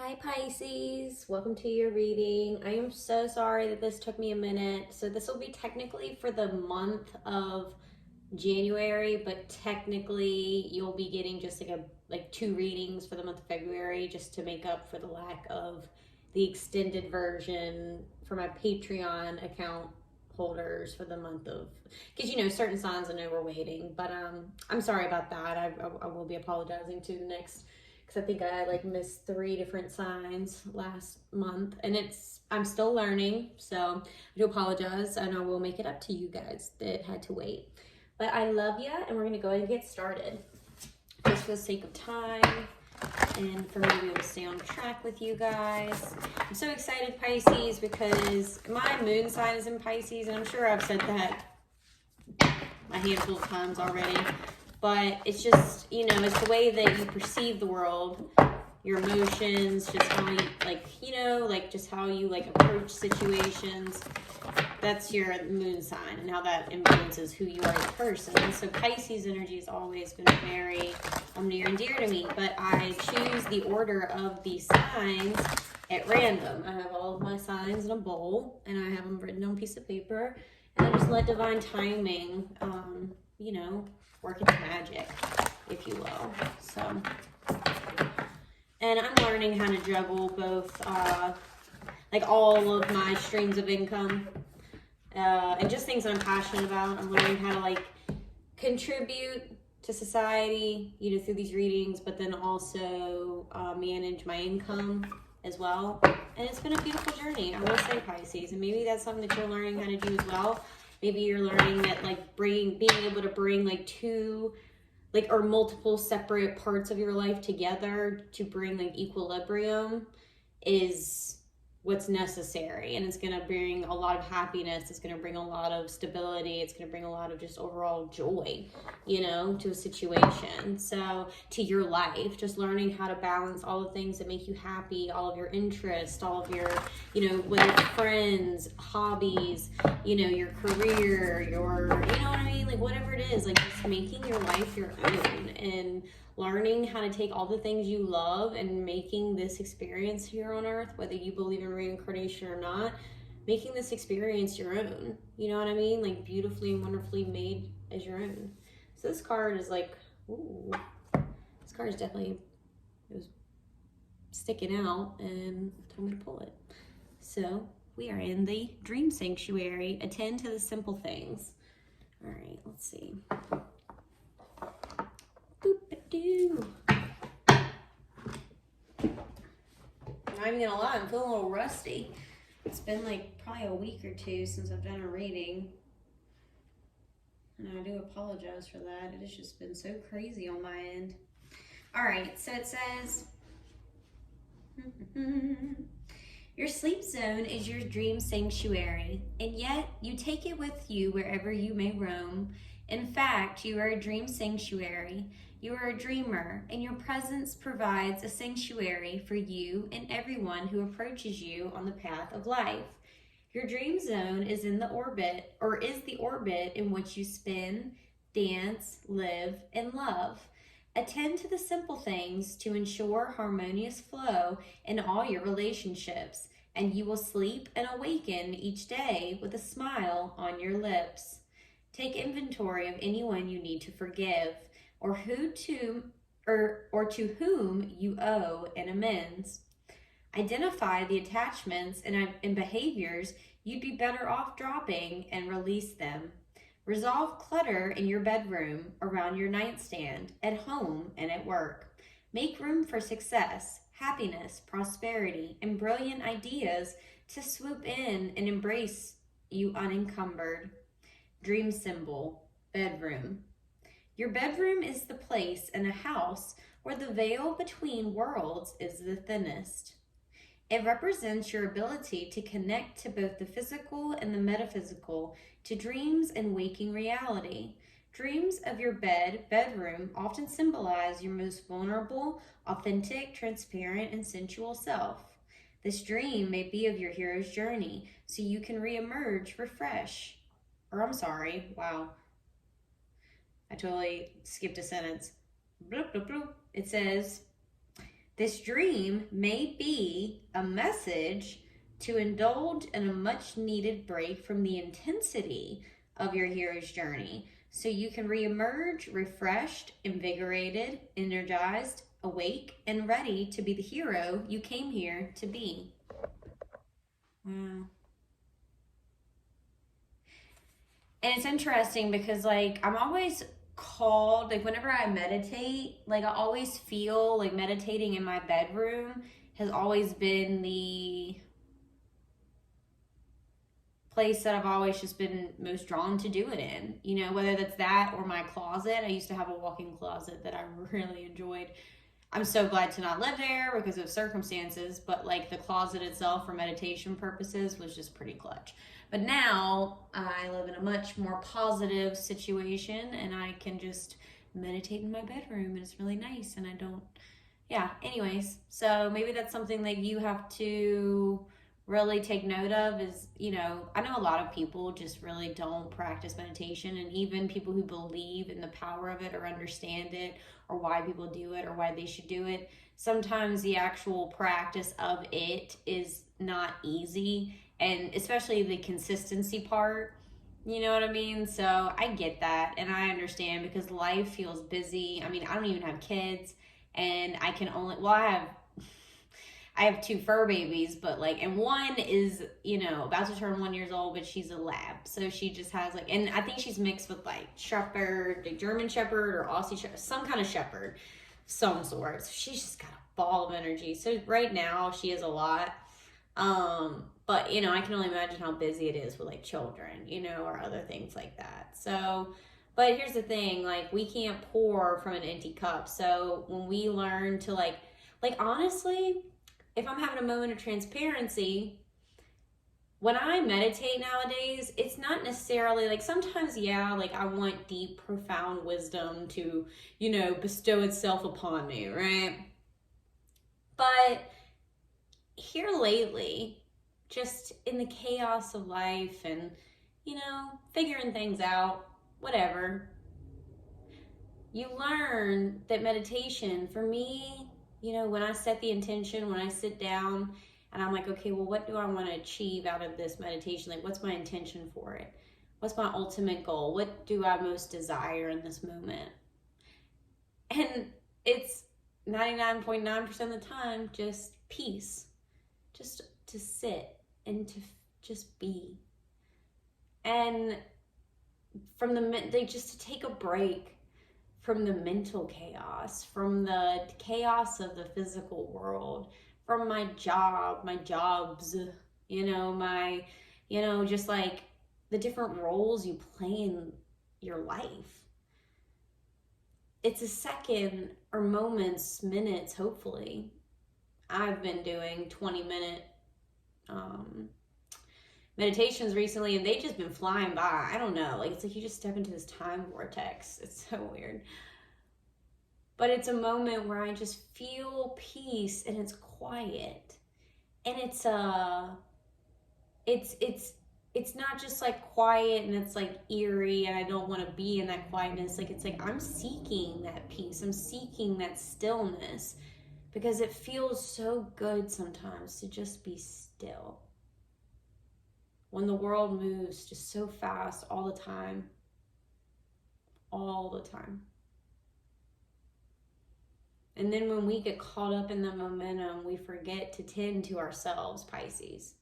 Hi Pisces, welcome to your reading. I am so sorry that this took me a minute. So this will be technically for the month of January, but technically you'll be getting just like two readings for the month of February just to make up for the lack of the extended version for my Patreon account holders for the month of, because certain signs I know we're waiting, but I'm sorry about that. I will be apologizing to the next, because I think I missed 3 different signs last month, and I'm still learning, so I do apologize, and I will make it up to you guys that had to wait. But I love you, and we're going to go ahead and get started. Just for the sake of time, and for me to be able to stay on track with you guys. I'm so excited, Pisces, because my moon sign is in Pisces, and I'm sure I've said that a handful of times already. But it's just, it's the way that you perceive the world, your emotions, just how you, just how you, approach situations. That's your moon sign and how that influences who you are as a person. And so Pisces energy has always been very near and dear to me. But I choose the order of these signs at random. I have all of my signs in a bowl, and I have them written on a piece of paper. And I just let divine timing, work its magic, if you will. So, and I'm learning how to juggle both, all of my streams of income, and just things that I'm passionate about. I'm learning how to contribute to society, through these readings, but then also manage my income as well. And it's been a beautiful journey, I will say, Pisces. And maybe that's something that you're learning how to do as well. Maybe you're learning that being able to bring two or multiple separate parts of your life together to bring equilibrium is what's necessary, and it's going to bring a lot of happiness. It's going to bring a lot of stability. It's going to bring a lot of just overall joy, to a situation. So to your life, just learning how to balance all the things that make you happy, all of your interests, all of your, whether it's friends, hobbies, your career, your, what I mean? Whatever it is, just making your life your own and learning how to take all the things you love and making this experience here on earth, whether you believe in reincarnation or not, making this experience your own. You know what I mean? Beautifully and wonderfully made as your own. So this card is ooh, this card is definitely, it was sticking out and told me to pull it. So we are in the Dream Sanctuary. Attend to the simple things. All right, let's see. Boop-a-doo. Not even gonna lie, I'm feeling a little rusty. It's been probably a week or 2 since I've done a reading. And I do apologize for that. It has just been so crazy on my end. All right, so it says, your sleep zone is your dream sanctuary, and yet you take it with you wherever you may roam. In fact, you are a dream sanctuary. You are a dreamer, and your presence provides a sanctuary for you and everyone who approaches you on the path of life. Your dream zone is in the orbit, or is the orbit in which you spin, dance, live, and love. Attend to the simple things to ensure harmonious flow in all your relationships, and you will sleep and awaken each day with a smile on your lips. Take inventory of anyone you need to forgive, or to whom you owe an amends. Identify the attachments and behaviors you'd be better off dropping and release them. Resolve clutter in your bedroom, around your nightstand, at home, and at work. Make room for success, happiness, prosperity, and brilliant ideas to swoop in and embrace you unencumbered. Dream symbol, bedroom. Your bedroom is the place in a house where the veil between worlds is the thinnest. It represents your ability to connect to both the physical and the metaphysical, to dreams and waking reality. Dreams of your bedroom often symbolize your most vulnerable, authentic, transparent, and sensual self. This dream may be of your hero's journey, so you can reemerge refreshed. Wow. I totally skipped a sentence. Bloop, bloop, bloop. It says, This dream may be a message to indulge in a much needed break from the intensity of your hero's journey so you can reemerge refreshed, invigorated, energized, awake, and ready to be the hero you came here to be. Wow. And it's interesting because, like, I'm always called, like, whenever I meditate, like, I always feel like meditating in my bedroom has always been the place that I've always just been most drawn to do it in. You know, whether that's that or my closet. I used to have a walk-in closet that I really enjoyed. I'm so glad to not live there because of circumstances, but like the closet itself for meditation purposes was just pretty clutch. But now I live in a much more positive situation and I can just meditate in my bedroom and it's really nice and I don't, yeah, anyways. So maybe that's something that you have to really take note of is, you know, I know a lot of people just really don't practice meditation, and even people who believe in the power of it or understand it or why people do it or why they should do it, sometimes the actual practice of it is not easy, and especially the consistency part. You know what I mean? So I get that and I understand because life feels busy. I mean, I don't even have kids and I can only, well, I have two fur babies, but like, and one is, you know, about to turn 1 year old, but she's a lab. So she just has like, and I think she's mixed with like Shepherd, like German Shepherd or Aussie Shepherd, some kind of Shepherd, some sort. So she's just got a ball of energy. So right now she has a lot. But you know, I can only imagine how busy it is with like children, you know, or other things like that. So, but here's the thing, like we can't pour from an empty cup. So when we learn to like honestly, if I'm having a moment of transparency, when I meditate nowadays, it's not necessarily like sometimes, yeah, like I want deep, profound wisdom to, you know, bestow itself upon me, right? But here lately, just in the chaos of life and, you know, figuring things out, whatever, you learn that meditation, for me, you know, when I set the intention, when I sit down and I'm like, okay, well, what do I want to achieve out of this meditation? Like, what's my intention for it? What's my ultimate goal? What do I most desire in this moment? And it's 99.9% of the time just peace, just to sit and to just be. And from the, just to take a break from the mental chaos, from the chaos of the physical world, from my jobs, you know, just like the different roles you play in your life. It's a second or moments, minutes, hopefully. I've been doing 20-minute meditations recently and they've just been flying by. I don't know, like it's like you just step into this time vortex. It's so weird, but it's a moment where I just feel peace and it's quiet and it's not just like quiet and it's like eerie and I don't want to be in that quietness. Like it's like I'm seeking that peace, I'm seeking that stillness because it feels so good sometimes to just be still. When the world moves just so fast all the time. And then when we get caught up in the momentum, we forget to tend to ourselves, Pisces.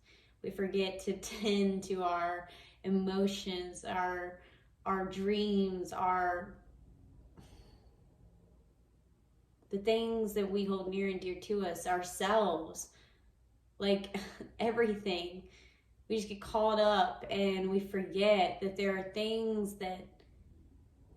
We forget to tend to our emotions, our dreams, the things that we hold near and dear to us, ourselves, like everything. We just get caught up and we forget that there are things that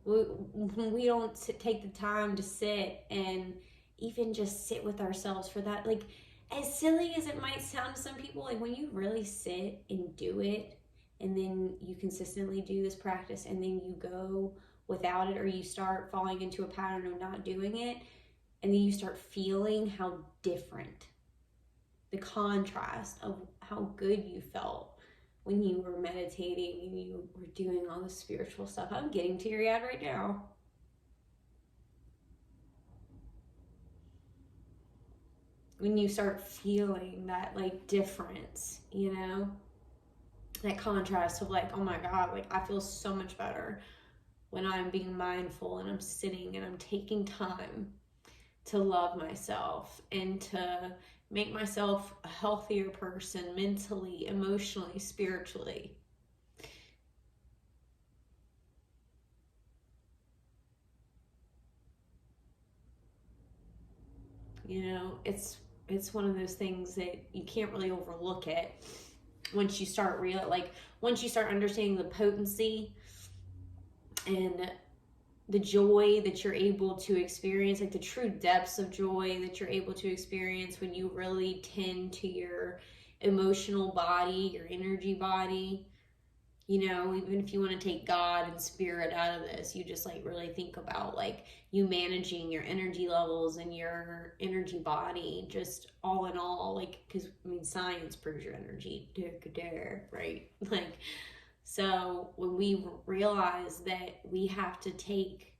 we don't take the time to sit and even just sit with ourselves for that. Like, as silly as it might sound to some people, like when you really sit and do it and then you consistently do this practice and then you go without it or you start falling into a pattern of not doing it and then you start feeling how different, the contrast of how good you felt when you were meditating and you were doing all this spiritual stuff. I'm getting teary-eyed right now. when you start feeling that like difference, you know, that contrast of like, oh my God, like I feel so much better when I'm being mindful and I'm sitting and I'm taking time to love myself and to make myself a healthier person mentally, emotionally, spiritually. You know, it's one of those things that you can't really overlook it once you start once you start understanding the potency and the joy that you're able to experience, like the true depths of joy that you're able to experience when you really tend to your emotional body, your energy body. You know, even if you want to take God and spirit out of this, you just like really think about like you managing your energy levels and your energy body, just all in all, like, because I mean, science proves your energy, right? Like, so when we realize that we have to take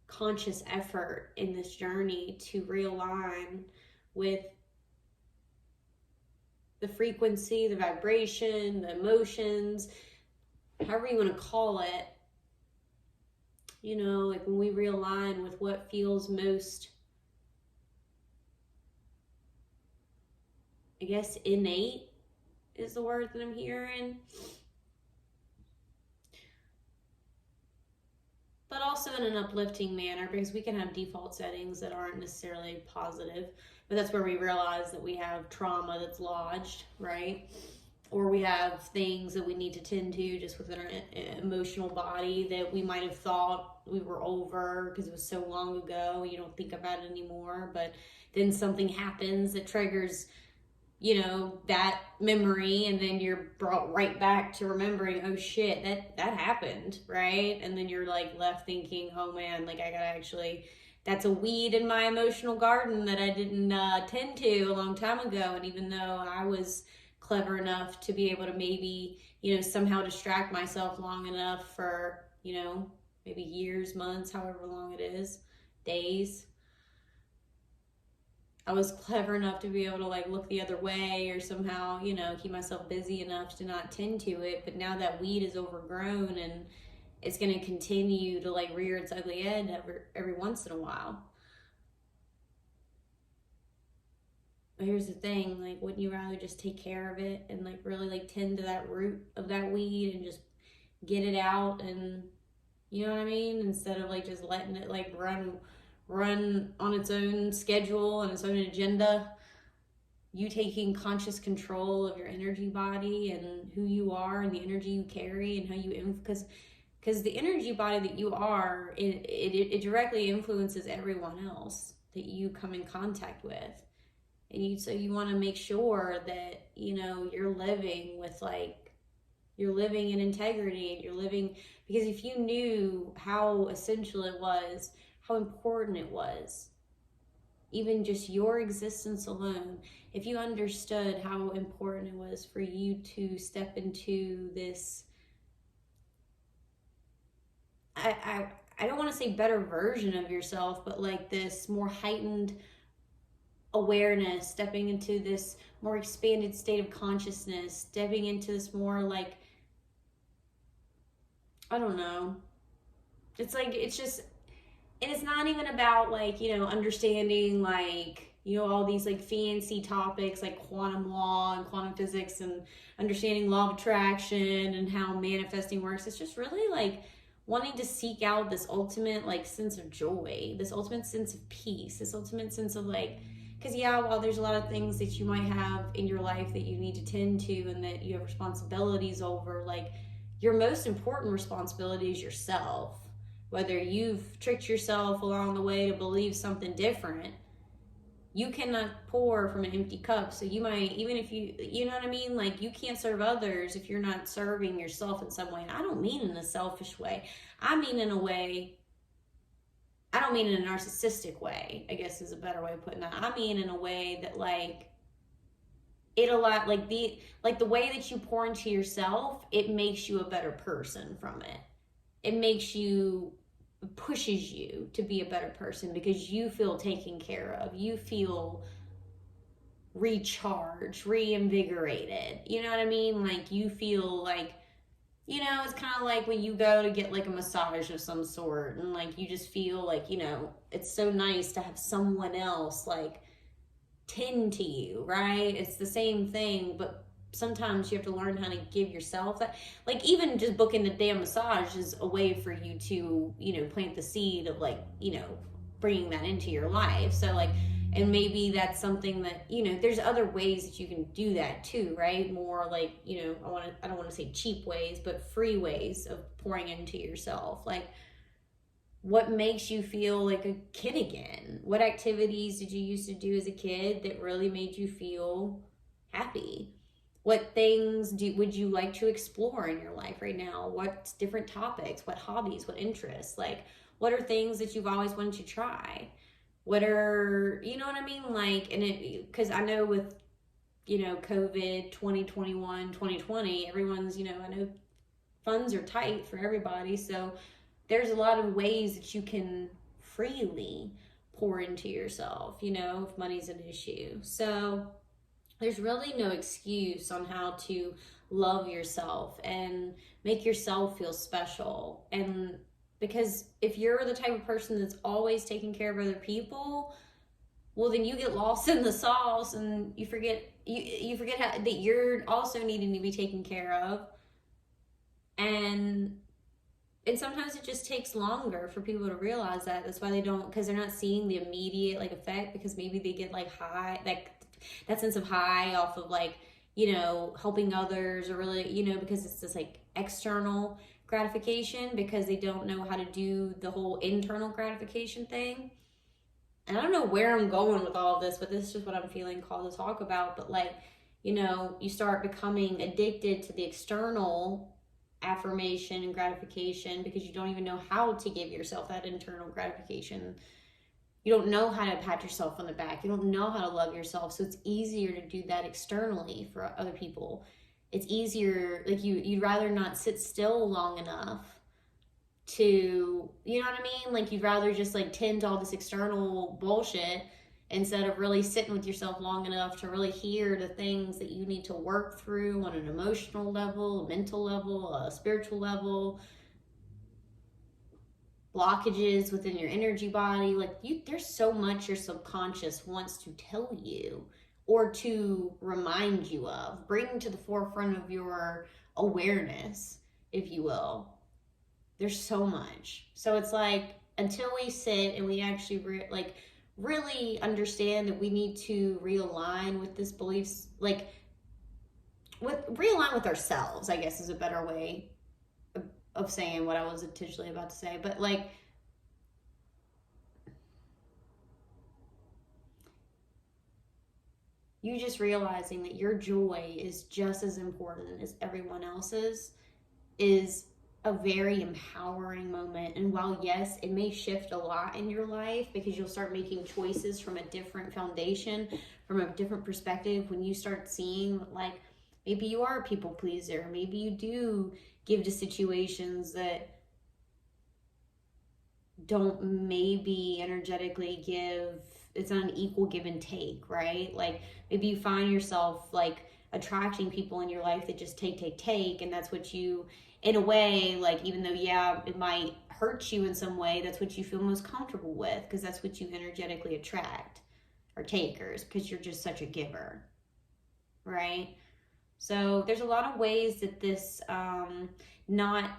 conscious effort in this journey to realign with the frequency, the vibration, the emotions, however you want to call it, you know, like when we realign with what feels most, I guess, innate is the word that I'm hearing, but also in an uplifting manner, because we can have default settings that aren't necessarily positive, but that's where we realize that we have trauma that's lodged, right? Or we have things that we need to tend to just within our emotional body that we might have thought we were over because it was so long ago, you don't think about it anymore, but then something happens that triggers, you know, that memory, and then you're brought right back to remembering, oh shit, that happened, right? And then you're like left thinking, oh man, like I gotta actually, that's a weed in my emotional garden that I didn't tend to a long time ago. And even though I was clever enough to be able to maybe, you know, somehow distract myself long enough for, you know, maybe years, months, however long it is, days, I was clever enough to be able to like look the other way or somehow, you know, keep myself busy enough to not tend to it. But now that weed is overgrown and it's going to continue to like rear its ugly head every once in a while. But here's the thing, like, wouldn't you rather just take care of it and like really like tend to that root of that weed and just get it out, and you know what I mean, instead of like just letting it like run on its own schedule and its own agenda? You taking conscious control of your energy body and who you are and the energy you carry and how you, because the energy body that you are, it directly influences everyone else that you come in contact with. And so you want to make sure that, you know, you're living with like, you're living in integrity, and you're living, because if you knew how essential it was, how important it was, even just your existence alone, if you understood how important it was for you to step into this, I don't want to say better version of yourself, but like this more heightened awareness, stepping into this more expanded state of consciousness, stepping into this more like, I don't know. It's like, it's just, and it's not even about like, you know, understanding like, you know, all these like fancy topics like quantum law and quantum physics and understanding law of attraction and how manifesting works. It's just really like wanting to seek out this ultimate like sense of joy, this ultimate sense of peace, this ultimate sense of like, because yeah, while there's a lot of things that you might have in your life that you need to tend to and that you have responsibilities over, like your most important responsibility is yourself. Whether you've tricked yourself along the way to believe something different, you cannot pour from an empty cup. So you might, even if you know what I mean? Like you can't serve others if you're not serving yourself in some way. And I don't mean in a selfish way. I mean in a way, I don't mean in a narcissistic way, I guess is a better way of putting that. I mean in a way that like, it a lot like the way that you pour into yourself, it makes you a better person from it. It makes you, pushes you to be a better person because you feel taken care of. You feel recharged, reinvigorated. You know what I mean? Like you feel like, you know, it's kind of like when you go to get like a massage of some sort and like you just feel like, you know, it's so nice to have someone else like tend to you, right? It's the same thing, but sometimes you have to learn how to give yourself that. Like even just booking the damn massage is a way for you to, you know, plant the seed of like, you know, bringing that into your life. So like, and maybe that's something that, you know, there's other ways that you can do that too, right? More like, you know, I don't want to say cheap ways, but free ways of pouring into yourself. Like what makes you feel like a kid again? What activities did you used to do as a kid that really made you feel happy? What things would you like to explore in your life right now? What different topics? What hobbies? What interests? Like, what are things that you've always wanted to try? What are, you know what I mean? Like, and it, because I know with, you know, COVID 2021, 2020, everyone's, you know, I know funds are tight for everybody. So there's a lot of ways that you can freely pour into yourself, you know, if money's an issue. So there's really no excuse on how to love yourself and make yourself feel special. And because if you're the type of person that's always taking care of other people, well then you get lost in the sauce and you forget that you're also needing to be taken care of. And sometimes it just takes longer for people to realize that. That's why they don't, because they're not seeing the immediate like effect, because maybe they get like high, like that sense of high off of like, you know, helping others, or really, you know, because it's this like external gratification, because they don't know how to do the whole internal gratification thing. And I don't know where I'm going with all of this, but this is just what I'm feeling called to talk about. But like, you know, you start becoming addicted to the external affirmation and gratification because you don't even know how to give yourself that internal gratification. You don't know how to pat yourself on the back. You don't know how to love yourself. So it's easier to do that externally for other people. It's easier, like you'd rather not sit still long enough to, you know what I mean? Like you'd rather just like tend to all this external bullshit instead of really sitting with yourself long enough to really hear the things that you need to work through on an emotional level, a mental level, a spiritual level, blockages within your energy body. Like there's so much your subconscious wants to tell you or to remind you of, bring to the forefront of your awareness, if you will. There's so much. So it's like, until we sit and we actually really understand that we need to realign with this beliefs, like realign with ourselves, I guess is a better way of saying what I was intentionally about to say. But like, you just realizing that your joy is just as important as everyone else's is a very empowering moment. And while yes, it may shift a lot in your life because you'll start making choices from a different foundation, from a different perspective, when you start seeing like maybe you are a people pleaser, maybe you do give to situations that don't maybe energetically give, it's not an equal give and take, right? Like maybe you find yourself like attracting people in your life that just take, and that's what you, in a way, like even though yeah it might hurt you in some way, that's what you feel most comfortable with because that's what you energetically attract, or takers, because you're just such a giver, right? So there's a lot of ways that this not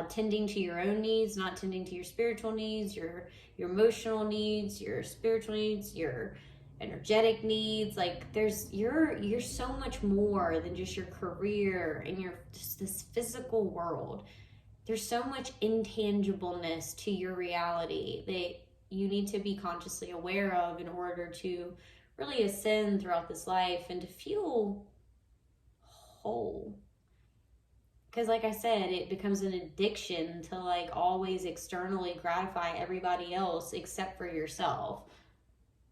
tending to your own needs, not tending to your spiritual needs, your emotional needs, your spiritual needs, your energetic needs, like you're so much more than just your career and your just this physical world. There's so much intangibleness to your reality that you need to be consciously aware of in order to really ascend throughout this life and to feel whole. Because like I said, it becomes an addiction to like always externally gratify everybody else except for yourself.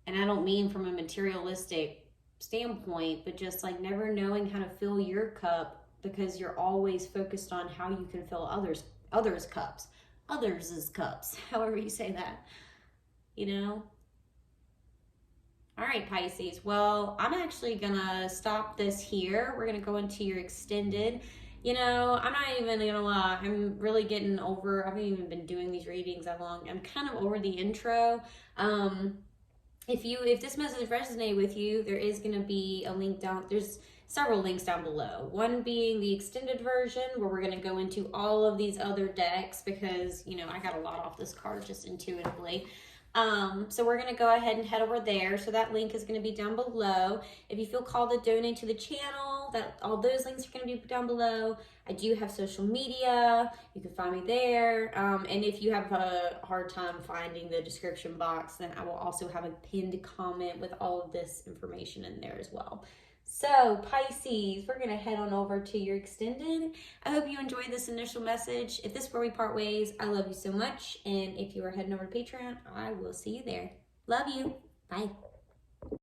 And I don't mean from a materialistic standpoint, but just like never knowing how to fill your cup because you're always focused on how you can fill others' cups, however you say that, you know? All right, Pisces. Well, I'm actually gonna stop this here. We're gonna go into your extended. You know, I'm not even gonna lie. I'm really getting over. I haven't even been doing these readings that long. I'm kind of over the intro. If this message resonated with you, there is gonna be a link down. There's several links down below. One being the extended version, where we're gonna go into all of these other decks because I got a lot off this card just intuitively. So we're going to go ahead and head over there. So that link is going to be down below. If you feel called to donate to the channel, all those links are going to be down below. I do have social media. You can find me there. And if you have a hard time finding the description box, then I will also have a pinned comment with all of this information in there as well. So, Pisces, we're going to head on over to your extended. I hope you enjoyed this initial message. If this is where we part ways, I love you so much. And if you are heading over to Patreon, I will see you there. Love you. Bye.